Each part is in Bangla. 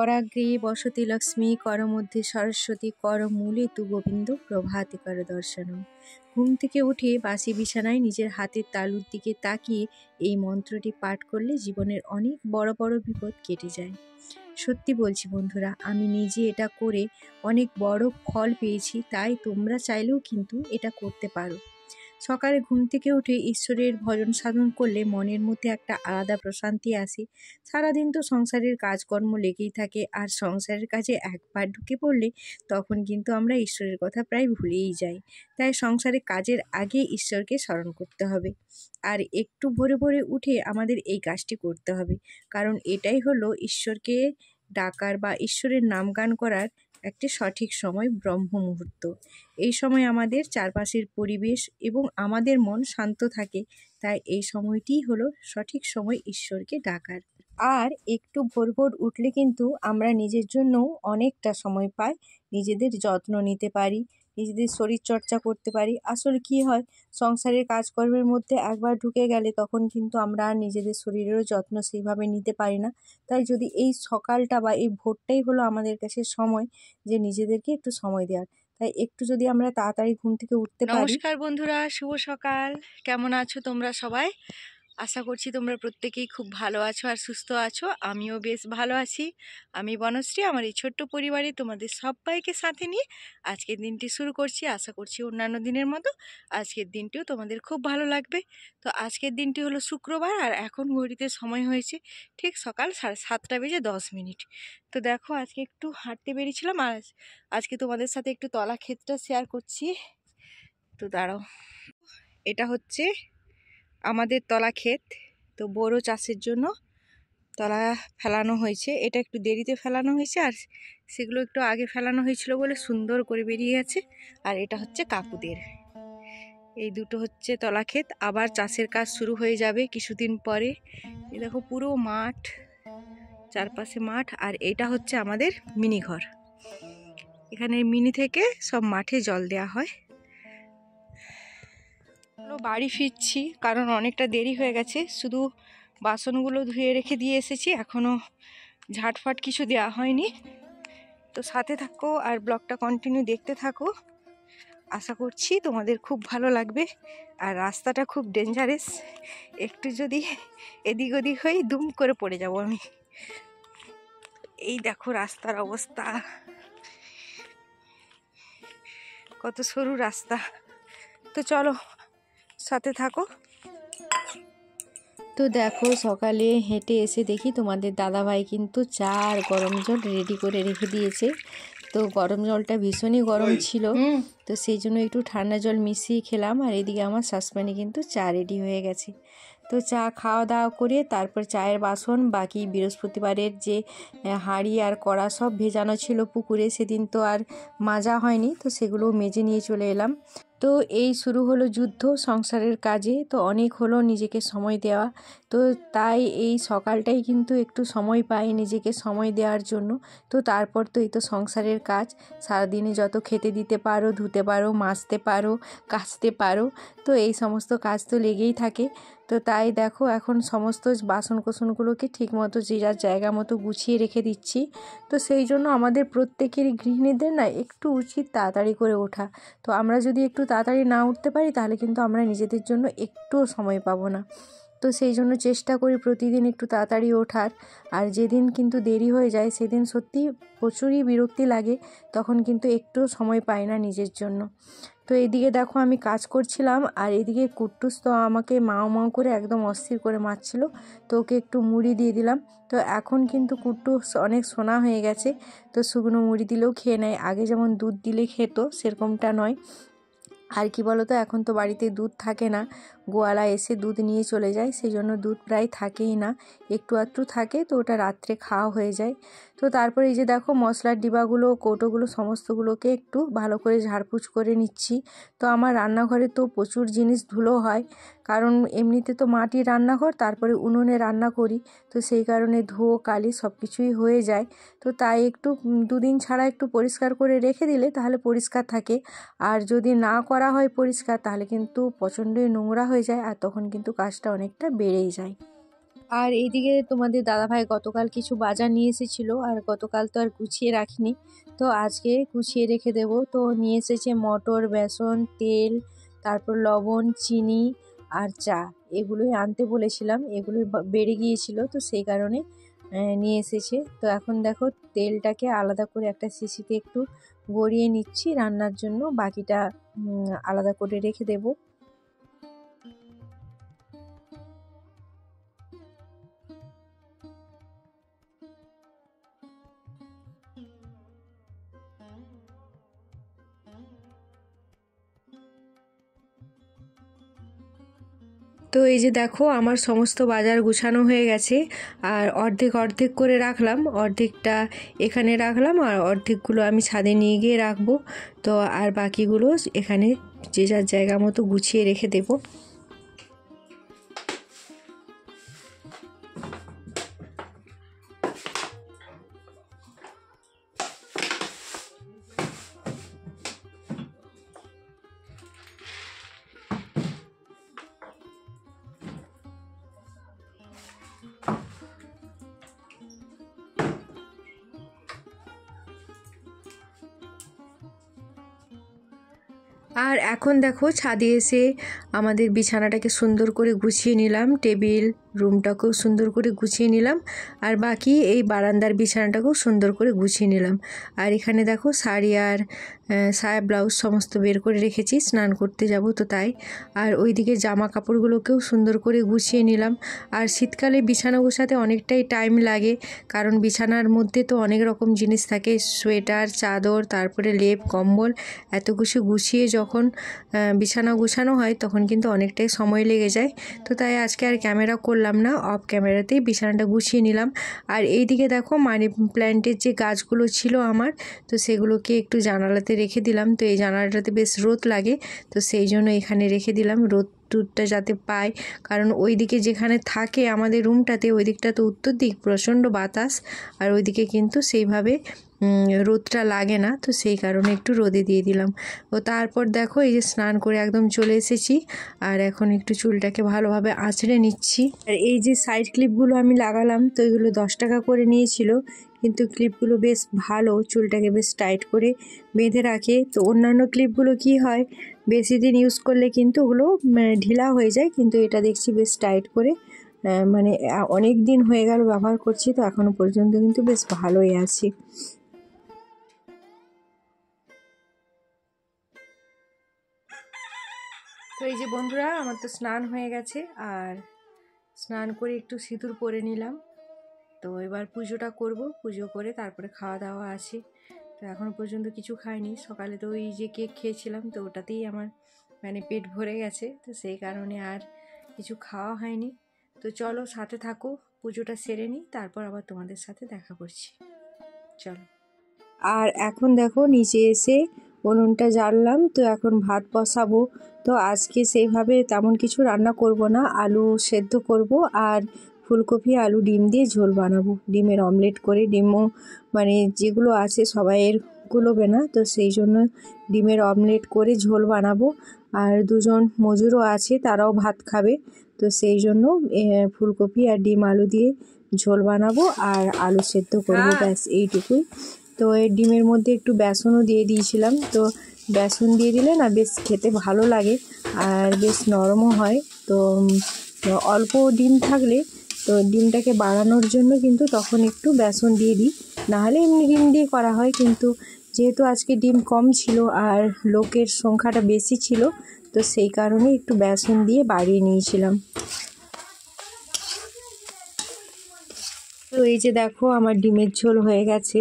कराग्रे बसति लक्ष्मी करमध्ये सरस्वती करमूले तु गोविंद प्रभाते कर दर्शनम। ঘুম থেকে উঠে বাসি বিছানায় নিজের হাতের তালুর দিকে তাকিয়ে এই মন্ত্রটি পাঠ করলে জীবনের অনেক বড় বড় বিপদ কেটে যায়। সত্যি বলছি বন্ধুরা, আমি নিজে এটা করে অনেক বড় ফল পেয়েছি, তাই তোমরা চাইলেও কিন্তু এটা করতে পারো। সকালে ঘুম থেকে উঠে ঈশ্বরের ভজন সাধন করলে মনের মধ্যে একটা আলাদা প্রশান্তি আসে। সারাদিন তো সংসারের কাজকর্ম লেগেই থাকে, আর সংসারের কাজে একবার ঢুকে পড়লে তখন কিন্তু আমরা ঈশ্বরের কথা প্রায় ভুলেই যাই। তাই সংসারের কাজের আগে ঈশ্বরকে স্মরণ করতে হবে, আর একটু ভোরে ভোরে উঠে আমাদের এই কাজটি করতে হবে, কারণ এটাই হলো ঈশ্বরকে ডাকার বা ঈশ্বরের নাম গান করার একটি সঠিক সময়, ব্রহ্ম মুহূর্ত। এই সময় আমাদের চারপাশের পরিবেশ এবং আমাদের মন শান্ত থাকে, তাই এই সময়টিই হলো সঠিক সময় ঈশ্বরকে ডাকার। আর একটু ভোর ভোর উঠলে কিন্তু আমরা নিজের জন্য অনেকটা সময় পাই, নিজেদের যত্ন নিতে পারি, নিজেদের শরীর চর্চা করতে পারি। আসলে কি হয়, সংসারের কাজকর্মের মধ্যে একবার ঢুকে গেলে তখন কিন্তু আমরা আর নিজেদের শরীরেরও যত্ন সেইভাবে নিতে পারি না। তাই যদি এই সকালটা বা এই ভোরটাই হলো আমাদের কাছে সময় যে নিজেদেরকে একটু সময় দেওয়ার, তাই একটু যদি আমরা তাড়াতাড়ি ঘুম থেকে উঠতে পারি। নমস্কার বন্ধুরা, শুভ সকাল। কেমন আছো তোমরা সবাই? আশা করছি তোমরা প্রত্যেকেই খুব ভালো আছো আর সুস্থ আছো। আমিও বেশ ভালো আছি। আমি বনশ্রী, আমার এই ছোট্ট পরিবারে তোমাদের সবাইকে সাথে নিয়ে আজকের দিনটি শুরু করছি। আশা করছি অন্যান্য দিনের মতো আজকের দিনটিও তোমাদের খুব ভালো লাগবে। তো আজকের দিনটি হলো শুক্রবার, আর এখন ঘড়িতে সময় হয়েছে ঠিক সকাল 7:10। তো দেখো, আজকে একটু হাঁটতে বেরিয়েছিলাম, আর আজকে তোমাদের সাথে একটু তলা ক্ষেতটা শেয়ার করছি। তো দাঁড়াও, এটা হচ্ছে আমাদের তলা ক্ষেত। তো বোরো চাষের জন্য তলা ফেলানো হয়েছে। এটা একটু দেরিতে ফেলানো হয়েছে, আর সেগুলো একটু আগে ফেলানো হয়েছিল বলে সুন্দর করে বেরিয়ে গেছে। আর এটা হচ্ছে কাকুদের। এই দুটো হচ্ছে তলা ক্ষেত। আবার চাষের কাজ শুরু হয়ে যাবে কিছুদিন পরে। এই দেখো পুরো মাঠ, চারপাশে মাঠ। আর এটা হচ্ছে আমাদের মিনি ঘর। এখানে মিনি থেকে সব মাঠে জল দেওয়া হয়। বাড়ি ফিরছি কারণ অনেকটা দেরি হয়ে গেছে। শুধু বাসনগুলো ধুয়ে রেখে দিয়ে এসেছি, এখনও ঝাঁটফাট কিছু দেওয়া হয়নি। তো সাথে থাকো আর ব্লগটা কন্টিনিউ দেখতে থাকো। আশা করছি তোমাদের খুব ভালো লাগবে। আর রাস্তাটা খুব ডেঞ্জারাস, একটু যদি এদিক ওদিক হয়ে দুম করে পড়ে যাব আমি। এই দেখো রাস্তার অবস্থা, কত সরু রাস্তা। তো চলো সাথে থাকো। তো দেখো, সকালে হেঁটে এসে দেখি তোমাদের দাদাভাই কিন্তু চা আর গরম জল রেডি করে রেখে দিয়েছে। তো গরম জলটা ভীষণই গরম ছিল, তো সেই জন্য একটু ঠান্ডা জল মিশিয়ে খেলাম। আর এদিকে আমার শাশুড়ি কিন্তু চা রেডি হয়ে গেছে। তো চা খাওয়া দাওয়া করে তারপর চায়ের বাসন, বাকি বৃহস্পতিবারের যে হাঁড়ি আর কড়া সব ভেজানো ছিল পুকুরে, সেদিন তো আর মাজা হয়নি, তো সেগুলো মেজে নিয়ে চলে এলাম। তো এই শুরু হলো যুদ্ধ সংসারের কাজে। তো অনেক হলো নিজেকে সময় দেওয়া, তো তাই এই সকালটাই কিন্তু একটু সময় পাই নিজেকে সময় দেওয়ার জন্য। তো তারপর তো এই তো সংসারের কাজ, সারাদিনে যত খেতে দিতে পারো, ধুতে পারো, মাজতে পারো, কাচতে পারো, তো এই সমস্ত কাজ তো লেগেই থাকে। তো তাই দেখো, এখন সমস্ত বাসন কোসনগুলোকে ঠিকমতো যে যার জায়গা মতো গুছিয়ে রেখে দিচ্ছি। তো সেই জন্য আমাদের প্রত্যেকেরই গৃহিণীদের না একটু উচিত তাড়াতাড়ি করে ওঠা। তো আমরা যদি একটু তাড়াতাড়ি না উঠতে পারি তাহলে কিন্তু আমরা নিজেদের জন্য একটুও সময় পাবো না। তো সেই জন্য চেষ্টা করি প্রতিদিন একটু তাড়াতাড়ি ওঠার। আর যেদিন কিন্তু দেরি হয়ে যায় সেদিন সত্যি প্রচুরই বিরক্তি লাগে, তখন কিন্তু একটুও সময় পাই না নিজের জন্য। তো এদিকে দেখো আমি কাজ করছিলাম, আর এদিকে কুট্টুস তো আমাকে মাও মাও করে একদম অস্থির করে মারছিল। তো ওকে একটু মুড়ি দিয়ে দিলাম। তো এখন কিন্তু কুট্টুস অনেক সোনা হয়ে গেছে, তো শুকনো মুড়ি দিলেও খেয়ে নেয়। আগে যেমন দুধ দিলে খেত সেরকমটা নয়। আর কি বলো তো, এখন তো বাড়িতে দুধ থাকে না, গোয়ালা এসে দুধ নিয়ে চলে যায়, সেই জন্য দুধ প্রায় থাকেই না, একটু আধটু থাকে, তো ওটা রাত্রে খাওয়া হয়ে যায়। তো তারপরে এই যে দেখো মশলার ডিবাগুলো, কৌটোগুলো সমস্তগুলোকে একটু ভালো করে ঝাড়পুছ করে নিচ্ছি। তো আমার রান্নাঘরে তো প্রচুর জিনিস ধুলো হয়, কারণ এমনিতে তো মাটির রান্নাঘর, তারপরে উনুনে রান্না করি, তো সেই কারণে ধুয়ো কালি সব কিছুই হয়ে যায়। তো তাই একটু দুদিন ছাড়া একটু পরিষ্কার করে রেখে দিলে তাহলে পরিষ্কার থাকে। আর যদি না করা হয় পরিষ্কার তাহলে কিন্তু প্রচণ্ডই নোংরা হয়ে যায়, আর তখন কিন্তু কাজটা অনেকটা বেড়েই যায়। আর এইদিকে তোমাদের দাদাভাই গতকাল কিছু বাজার নিয়ে এসেছিলো, আর গতকাল তো আর গুছিয়ে রাখিনি, তো আজকে গুছিয়ে রেখে দেব। তো নিয়ে এসেছে মটর, বেসন, তেল, তারপর লবণ, চিনি আর চা। এগুলোই আনতে বলেছিলাম, এগুলোই বেড়ে গিয়েছিল, তো সেই কারণে নিয়ে এসেছে। তো এখন দেখো তেলটাকে আলাদা করে একটা শিশিতে একটু গড়িয়ে নিচ্ছি রান্নার জন্য, বাকিটা আলাদা করে রেখে দেবো। তো এই যে দেখো আমার সমস্ত বাজার গুছানো হয়ে গেছে, আর অর্ধেক অর্ধেক করে রাখলাম, অর্ধেকটা এখানে রাখলাম আর অর্ধেকগুলো আমি ছাদে নিয়ে গিয়ে রাখবো। তো আর বাকিগুলো এখানে যে যার জায়গা মতো গুছিয়ে রেখে দেবো। আর এখন দেখো ছাদে এসে আমাদের বিছানাটাকে সুন্দর করে গুছিয়ে নিলাম, টেবিল রুমটাকেও সুন্দর করে গুছিয়ে নিলাম, আর বাকি এই বারান্দার বিছানাটাকেও সুন্দর করে গুছিয়ে নিলাম। আর এখানে দেখো শাড়ি আর সায়া ব্লাউজ সমস্ত বের করে রেখেছি, স্নান করতে যাব তো তাই। আর ওইদিকে জামা কাপড়গুলোকেও সুন্দর করে গুছিয়ে নিলাম। আর শীতকালে বিছানা গোছাতে অনেকটাই টাইম লাগে, কারণ বিছানার মধ্যে তো অনেক রকম জিনিস থাকে, সোয়েটার, চাদর, তারপরে লেপ, কম্বল, এত কিছু গুছিয়ে যখন বিছানা গুছানো হয় তখন কিন্তু অনেকটাই সময় লেগে যায়। তো তাই আজকে আর ক্যামেরা করলাম না, অফ ক্যামেরাতেই বিছানাটা গুছিয়ে নিলাম। আর এইদিকে দেখো মানি প্ল্যান্টের যে গাছগুলো ছিল আমার, তো সেগুলোকে একটু জানালাতে রেখে দিলাম। তো এই জানালাটাতে বেশ রোদ লাগে, তো সেই জন্য এখানে রেখে দিলাম, রোদটা যাতে পায়, কারণ ওই দিকে যেখানে থাকে আমাদের রুমটাতে, ওই দিকটা তো উত্তর দিক, প্রচণ্ড বাতাস, আর ওইদিকে কিন্তু সেইভাবে রোদটা লাগে না, তো সেই কারণে একটু রোদে দিয়ে দিলাম। ও তারপর দেখো এই যে স্নান করে একদম চলে এসেছি, আর এখন একটু চুলটাকে ভালোভাবে আঁচড়ে নিচ্ছি। আর এই যে সাইড ক্লিপগুলো আমি লাগালাম, তো এগুলো 10 টাকা করে নিয়েছিল, কিন্তু ক্লিপগুলো বেশ ভালো, চুলটাকে বেশ টাইট করে বেঁধে রাখে। তো অন্যান্য ক্লিপগুলো কি হয়, বেশি দিন ইউজ করলে কিন্তু ওগুলো ঢিলা হয়ে যায়, কিন্তু এটা দেখছি বেশ টাইট করে, মানে অনেক দিন হয়ে গেল ব্যবহার করছি, তো এখনও পর্যন্ত কিন্তু বেশ ভালোই আছি। তো এই যে বন্ধুরা, আমার তো স্নান হয়ে গেছে, আর স্নান করে একটু সিঁদুর পরে নিলাম। তো এবার পুজোটা করব, পুজো করে তারপরে খাওয়া দাওয়া আছে। তো এখনও পর্যন্ত কিছু খাইনি, সকালে তো ওই যে কেক খেয়েছিলাম, তো ওটাতেই আমার মানে পেট ভরে গেছে, তো সেই কারণে আর কিছু খাওয়া হয়নি। তো চলো সাথে থাকো, পুজোটা সেরে নিই, তারপর আবার তোমাদের সাথে দেখা করছি, চলো। আর এখন দেখো নিচে এসে উনুনটা জ্বাললাম, তো এখন ভাত বসাবো। তো আজকে সেইভাবে তেমন কিছু রান্না করব না, আলু সেদ্ধ করব আর ফুলকপি আলু ডিম দিয়ে ঝোল বানাবো, ডিমের অমলেট করে, ডিমও মানে যেগুলো আছে সবাইয়ের কুলোবে না, তো সেই জন্য ডিমের অমলেট করে ঝোল বানাবো। আর দুজন মজুরও আছে, তারাও ভাত খাবে, তো সেই জন্য ফুলকপি আর ডিম আলু দিয়ে ঝোল বানাবো আর আলু সেদ্ধ করবো, ব্যাস এইটুকুই। তো এই ডিমের মধ্যে একটু বেসনও দিয়ে দিয়েছিলাম, তো বেসন দিয়ে দিলে না বেশ খেতে ভালো লাগে আর বেশ নরমও হয়। তো অল্প ডিম থাকলে তো ডিমটাকে বাড়ানোর জন্য কিন্তু তখন একটু বেসন দিয়ে দিই, নাহলে এমনি ডিম দিয়ে করা হয়, কিন্তু যেহেতু আজকে ডিম কম ছিল আর লোকের সংখ্যাটা বেশি ছিল, তো সেই কারণে একটু বেসন দিয়ে বাড়িয়ে নিয়েছিলাম। তো এই যে দেখো আমার ডিমের ঝোল হয়ে গেছে,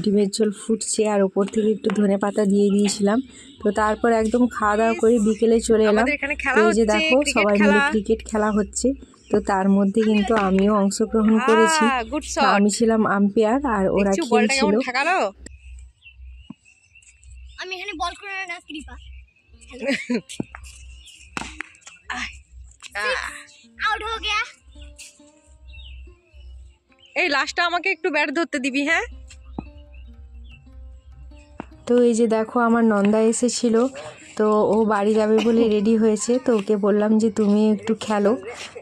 ডিমের ঝোল ফুটছে, আর ওপর থেকে একটু ধনেপাতা দিয়ে দিয়েছিলাম। তো তারপর একদম খাওয়া দাওয়া করে বিকেলে চলে এলাম। তো এই যে দেখো সবাই মিলে ক্রিকেট খেলা হচ্ছে, তো তার মধ্যে কিন্তু আমিও অংশগ্রহণ করেছি, আমি ছিলাম আম্পায়ার আর ওরা খেলছিল। আমি এখানে বল করে না কিপার, আউট হয়ে গেছে। এই লাস্টটা আমাকে একটু ব্যাট ধরতে দিবি, হ্যাঁ। তো এই যে দেখো আমার নন্দা এসেছিল, তো ও বাড়ি যাবে বলে রেডি হয়েছে, তো ওকে বললাম যে তুমি একটু খেলো।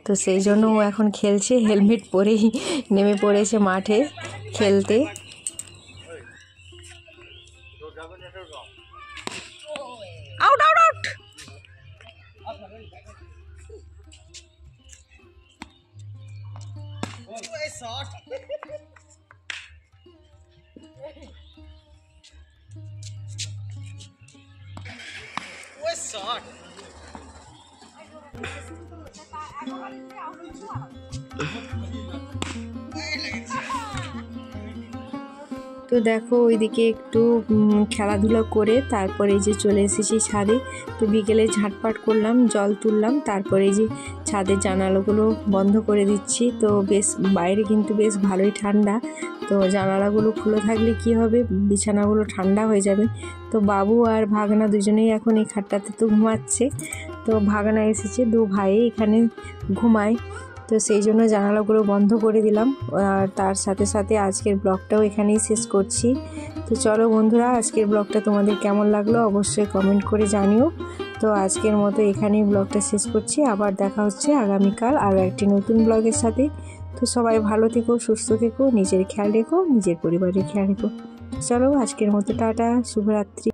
তো সেই জন্য ও এখন খেলছে, হেলমেট পরেই নেমে পড়েছে মাঠে খেলতে। Out out out. তো দেখো ওইদিকে একটু খেলাধুলা করে তারপরে যে চলে এসেছি ছাদে। তো বিকেলে ঝাঁটপাট করলাম, জল তুললাম, তারপরে যে ছাদের জানালাগুলো বন্ধ করে দিচ্ছি। তো বেশ বাইরে কিন্তু বেশ ভালোই ঠান্ডা, তো জানালাগুলো খুলে থাকলে কি হবে, বিছানাগুলো ঠান্ডা হয়ে যাবে। তো বাবু আর ভাগনা দুজনেই এখন এই খাটটাতে তো ঘুমাচ্ছে। তো ভাগনা এসেছে, দু ভাই এখানে ঘুমায়, তো সেই জন্য জানালাগুলো বন্ধ করে দিলাম। আর তার সাথে সাথে আজকের ব্লগটাও এখানেই শেষ করছি। তো চলো বন্ধুরা, আজকের ব্লগটা তোমাদের কেমন লাগলো অবশ্যই কমেন্ট করে জানিও। তো আজকের মতো এখানেই ব্লগটা শেষ করছি, আবার দেখা হচ্ছে আগামীকাল আরও একটি নতুন ব্লগের সাথে। তো সবাই ভালো থেকো, সুস্থ থেকো, নিজের খেয়াল রেখো, নিজের পরিবারের খেয়াল রেখো। চলো আজকের মতো টাটা, শুভরাত্রি।